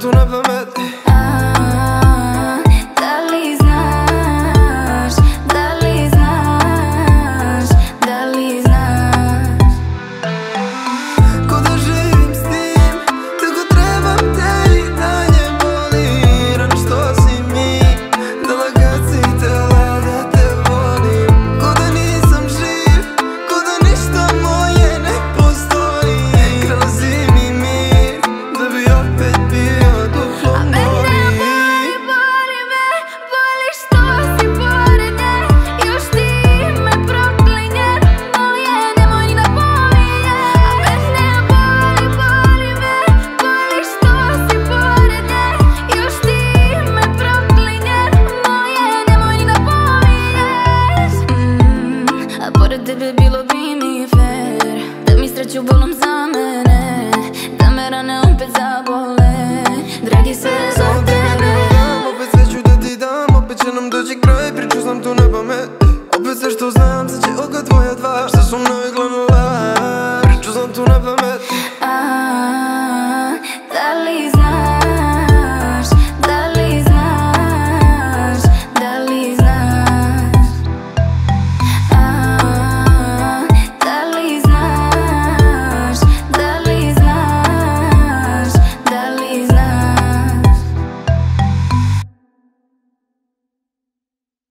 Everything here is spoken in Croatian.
tu na pamet. Da li znaš, da li znaš, da li znaš? Ko da živim s tim, tako trebam te i dalje boli. Rano što si mi, dala kad si htjela da te volim. Ko da nisam živ, ko da ništa moje ne postoji. Krala si mi mir, da bi opet bio duplo mori. Boli me, boli što si pored nje. Još ti me proklinje, moje nemoj ni da pominje. A mene boli me, boli što si pored nje. Još ti me proklinje, moje nemoj ni da pominješ. A pored tebe bilo bi mi fair da mi sreću bolom za mene, da me rane opet zabole. Dragi sve za tebe. Opet sve ću da ti dam, opet će nam doći kraj, priču znam tu na pamet. Opet sve što znam, sad će oka tvoja dva, šta su navikla na laž, priču znam tu na pamet.